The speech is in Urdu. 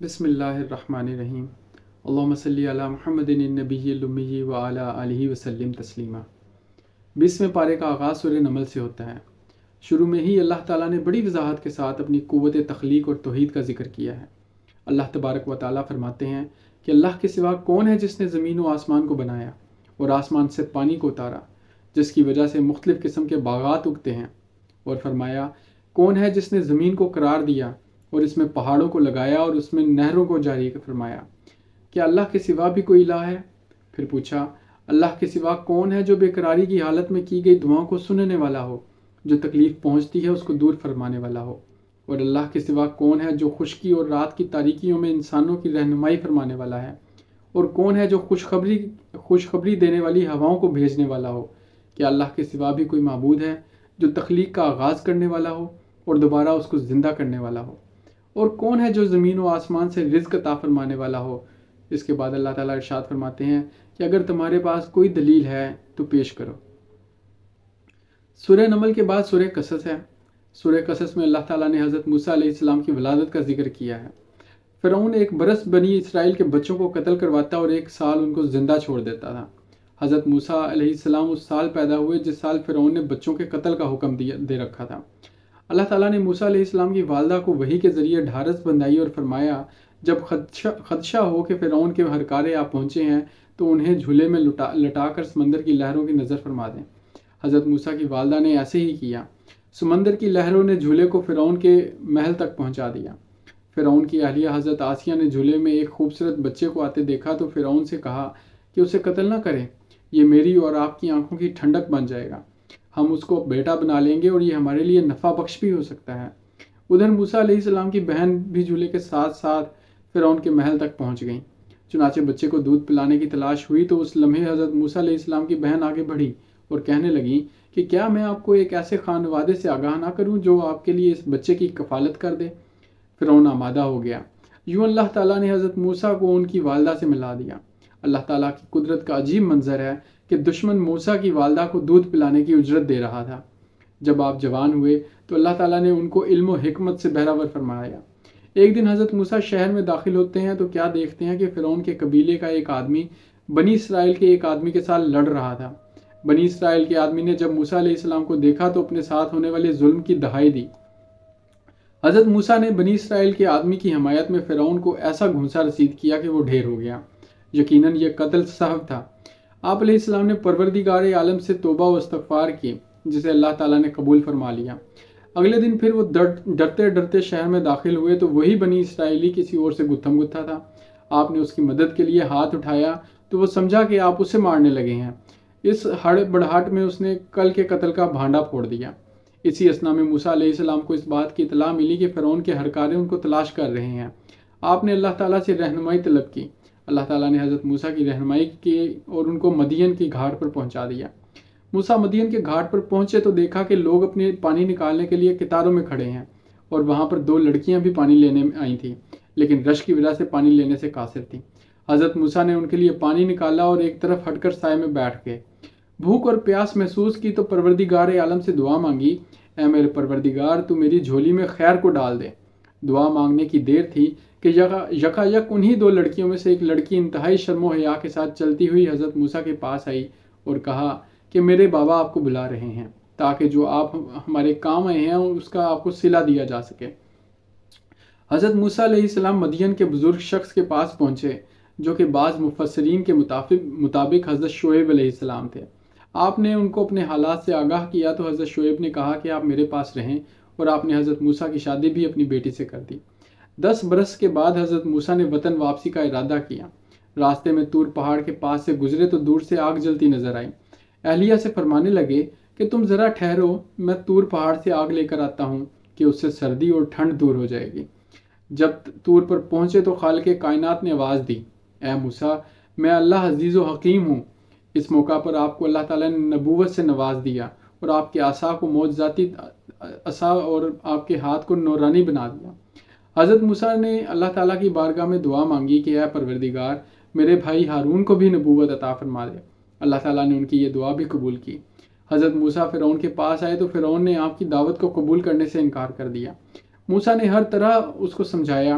بسم اللہ الرحمن الرحیم اللہم صلی علی محمد النبی الامی وعلی آلہ وسلم تسلیما۔ 20ویں پارے کا آغاز سورہ نمل سے ہوتا ہے۔ شروع میں ہی اللہ تعالیٰ نے بڑی وضاحت کے ساتھ اپنی قوت تخلیق اور توحید کا ذکر کیا ہے۔ اللہ تبارک و تعالیٰ فرماتے ہیں کہ اللہ کے سوا کون ہے جس نے زمین و آسمان کو بنایا اور آسمان سے پانی کو اتارا، جس کی وجہ سے مختلف قسم کے باغات اگتے ہیں، اور فرمایا کون ہے جس نے زمین کو قرار دیا اور اس میں پہاڑوں کو لگایا اور اس میں نہروں کو جاری فرمایا۔ کیا اللہ کے سوا بھی کوئی الہ ہے؟ پھر پوچھا اللہ کے سوا کون ہے جو بے قراری کی حالت میں کی گئی دعاؤں کو سننے والا ہو، جو تکلیف پہنچتی ہے اس کو دور فرمانے والا ہو؟ اور اللہ کے سوا کون ہے جو خشکی اور رات کی تاریکیوں میں انسانوں کی رہنمائی فرمانے والا ہے؟ اور کون ہے جو خوشخبری دینے والی ہواؤں کو بھیجنے والا ہو؟ کیا اللہ کے سوا بھی کوئی معبود ہے جو تخلیق کا آغاز کرنے والا ہو اور دوبارہ اس کو زندہ کرنے والا ہو؟ اور کون ہے جو زمین و آسمان سے رزق عطا فرمانے والا ہو؟ اس کے بعد اللہ تعالیٰ ارشاد فرماتے ہیں کہ اگر تمہارے پاس کوئی دلیل ہے تو پیش کرو۔ سورہ نمل کے بعد سورہ قصص ہے۔ سورہ قصص میں اللہ تعالیٰ نے حضرت موسیٰ علیہ السلام کی ولادت کا ذکر کیا ہے۔ فرعون ایک برس بنی اسرائیل کے بچوں کو قتل کرواتا اور 1 سال ان کو زندہ چھوڑ دیتا تھا۔ حضرت موسیٰ علیہ السلام اس سال پیدا ہوئے جس سال فرعون نے بچوں کے قتل کا حکم دے رکھا تھا۔ اللہ تعالیٰ نے موسیٰ علیہ السلام کی والدہ کو وحی کے ذریعے ڈھارس بندھائی اور فرمایا جب خدشہ ہو کہ فرعون کے ہرکارے آپ پہنچے ہیں تو انہیں جھولے میں لٹا کر سمندر کی لہروں کی نظر فرما دیں۔ حضرت موسیٰ کی والدہ نے ایسے ہی کیا۔ سمندر کی لہروں نے جھولے کو فرعون کے محل تک پہنچا دیا۔ فرعون کی اہلیہ حضرت آسیہ نے جھولے میں ایک خوبصورت بچے کو آتے دیکھا تو فرعون سے کہا کہ اسے قتل نہ کریں، یہ میری اور آپ کی آنکھوں کی ٹھنڈک بن جائے گا، ہم اس کو بیٹا بنا لیں گے اور یہ ہمارے لیے نفع بخش بھی ہو سکتا ہے۔ ادھر موسیٰ علیہ السلام کی بہن بھی جھولے کے ساتھ ساتھ فرعون کے محل تک پہنچ گئیں۔ چنانچہ بچے کو دودھ پلانے کی تلاش ہوئی تو اس لمحے حضرت موسیٰ علیہ السلام کی بہن آگے بڑھی اور کہنے لگیں کہ کیا میں آپ کو ایک ایسے خانوادے سے آگاہ نہ کروں جو آپ کے لیے اس بچے کی کفالت کر دے؟ فرعون آمادہ ہو گیا۔ یوں اللہ تعالیٰ نے حضرت موسیٰ کو ان کی والدہ سے ملا دیا۔ اللہ تعالیٰ کی قدرت کا عجیب منظر ہے کہ دشمن موسیٰ کی والدہ کو دودھ پلانے کی اجرت دے رہا تھا۔ جب آپ جوان ہوئے تو اللہ تعالیٰ نے ان کو علم و حکمت سے بہرور فرمایا۔ ایک دن حضرت موسیٰ شہر میں داخل ہوتے ہیں تو کیا دیکھتے ہیں کہ فرعون کے قبیلے کا ایک آدمی بنی اسرائیل کے ایک آدمی کے ساتھ لڑ رہا تھا۔ بنی اسرائیل کے آدمی نے جب موسیٰ علیہ السلام کو دیکھا تو اپنے ساتھ ہونے والے ظلم کی دہائی دی۔ حضرت موسیٰ نے بنی اسرائیل کے آدمی کی حمایت میں فرعون کو ایسا گھونسا رسید کیا کہ وہ ڈھیر ہو گیا۔ یقیناً یہ قتل صحب تھا۔ آپ علیہ السلام نے پروردگار عالم سے توبہ و استغفار کی جسے اللہ تعالیٰ نے قبول فرما لیا۔ اگلے دن پھر وہ ڈرتے ڈرتے شہر میں داخل ہوئے تو وہی بنی اسرائیلی کسی اور سے گتھم گتھا تھا۔ آپ نے اس کی مدد کے لیے ہاتھ اٹھایا تو وہ سمجھا کہ آپ اسے مارنے لگے ہیں۔ اس ہڑبڑاہٹ میں اس نے کل کے قتل کا بھانڈا پھوڑ دیا۔ اسی اثنا میں موسیٰ علیہ السلام کو اس بات کی اطلاع ملی کہ فرعون کے ہرکارے ان کو تلاش کر رہے ہیں۔ آپ نے اللہ تعالیٰ سے رہنمائی طلب کی۔ اللہ تعالیٰ نے حضرت موسیٰ کی رہنمائی کی اور ان کو مدین کی گھاٹ پر پہنچا دیا۔ موسیٰ مدین کے گھاٹ پر پہنچے تو دیکھا کہ لوگ اپنے پانی نکالنے کے لیے قطاروں میں کھڑے ہیں، اور وہاں پر 2 لڑکیاں بھی پانی لینے میں آئی تھیں، لیکن رش کی وجہ سے پانی لینے سے قاصر تھیں۔ حضرت موسیٰ نے ان کے لیے پانی نکالا اور ایک طرف ہٹ کر سائے میں بیٹھ گئے۔ بھوک اور پیاس محسوس کی تو پروردگار عالم سے دعا مانگی، اے میرے پروردگار تو میری جھولی میں خیر کو ڈال دے۔ دعا مانگنے کی دیر تھی کہ یکایک انہی 2 لڑکیوں میں سے ایک لڑکی انتہائی شرم و حیا کے ساتھ چلتی ہوئی حضرت موسیٰ کے پاس آئی اور کہا کہ میرے بابا آپ کو بلا رہے ہیں تاکہ جو آپ ہمارے کام آئے ہیں اس کا آپ کو صلہ دیا جا سکے۔ حضرت موسیٰ علیہ السلام مدین کے بزرگ شخص کے پاس پہنچے جو کہ بعض مفسرین کے مطابق حضرت شعیب علیہ السلام تھے۔ آپ نے ان کو اپنے حالات سے آگاہ کیا تو حضرت شعیب نے کہا کہ آپ میرے پاس رہیں، اور آپ نے حضرت موسیٰ کی شادی بھی اپنی بیٹی سے کر دی۔ 10 برس کے بعد حضرت موسیٰ نے وطن واپسی کا ارادہ کیا۔ راستے میں طور پہاڑ کے پاس سے گزرے تو دور سے آگ جلتی نظر آئی۔ اہلیہ سے فرمانے لگے کہ تم ذرا ٹھہرو، میں طور پہاڑ سے آگ لے کر آتا ہوں کہ اس سے سردی اور ٹھنڈ دور ہو جائے گی۔ جب طور پر پہنچے تو خالق کائنات نے آواز دی، اے موسیٰ میں اللہ عزیز و حکیم ہوں۔ اس موقع پر آپ کو اللہ تعالیٰ نے نبوت سے نواز دیا اور آپ کے عصا کو معجزاتی عصا اور آپ کے ہاتھ کو نورانی بنا دیا۔ حضرت موسیٰ نے اللہ تعالیٰ کی بارگاہ میں دعا مانگی کہ اے پروردگار میرے بھائی ہارون کو بھی نبوت عطا فرما دے۔ اللہ تعالیٰ نے ان کی یہ دعا بھی قبول کی۔ حضرت موسیٰ فرعون کے پاس آئے تو فرعون نے آپ کی دعوت کو قبول کرنے سے انکار کر دیا۔ موسیٰ نے ہر طرح اس کو سمجھایا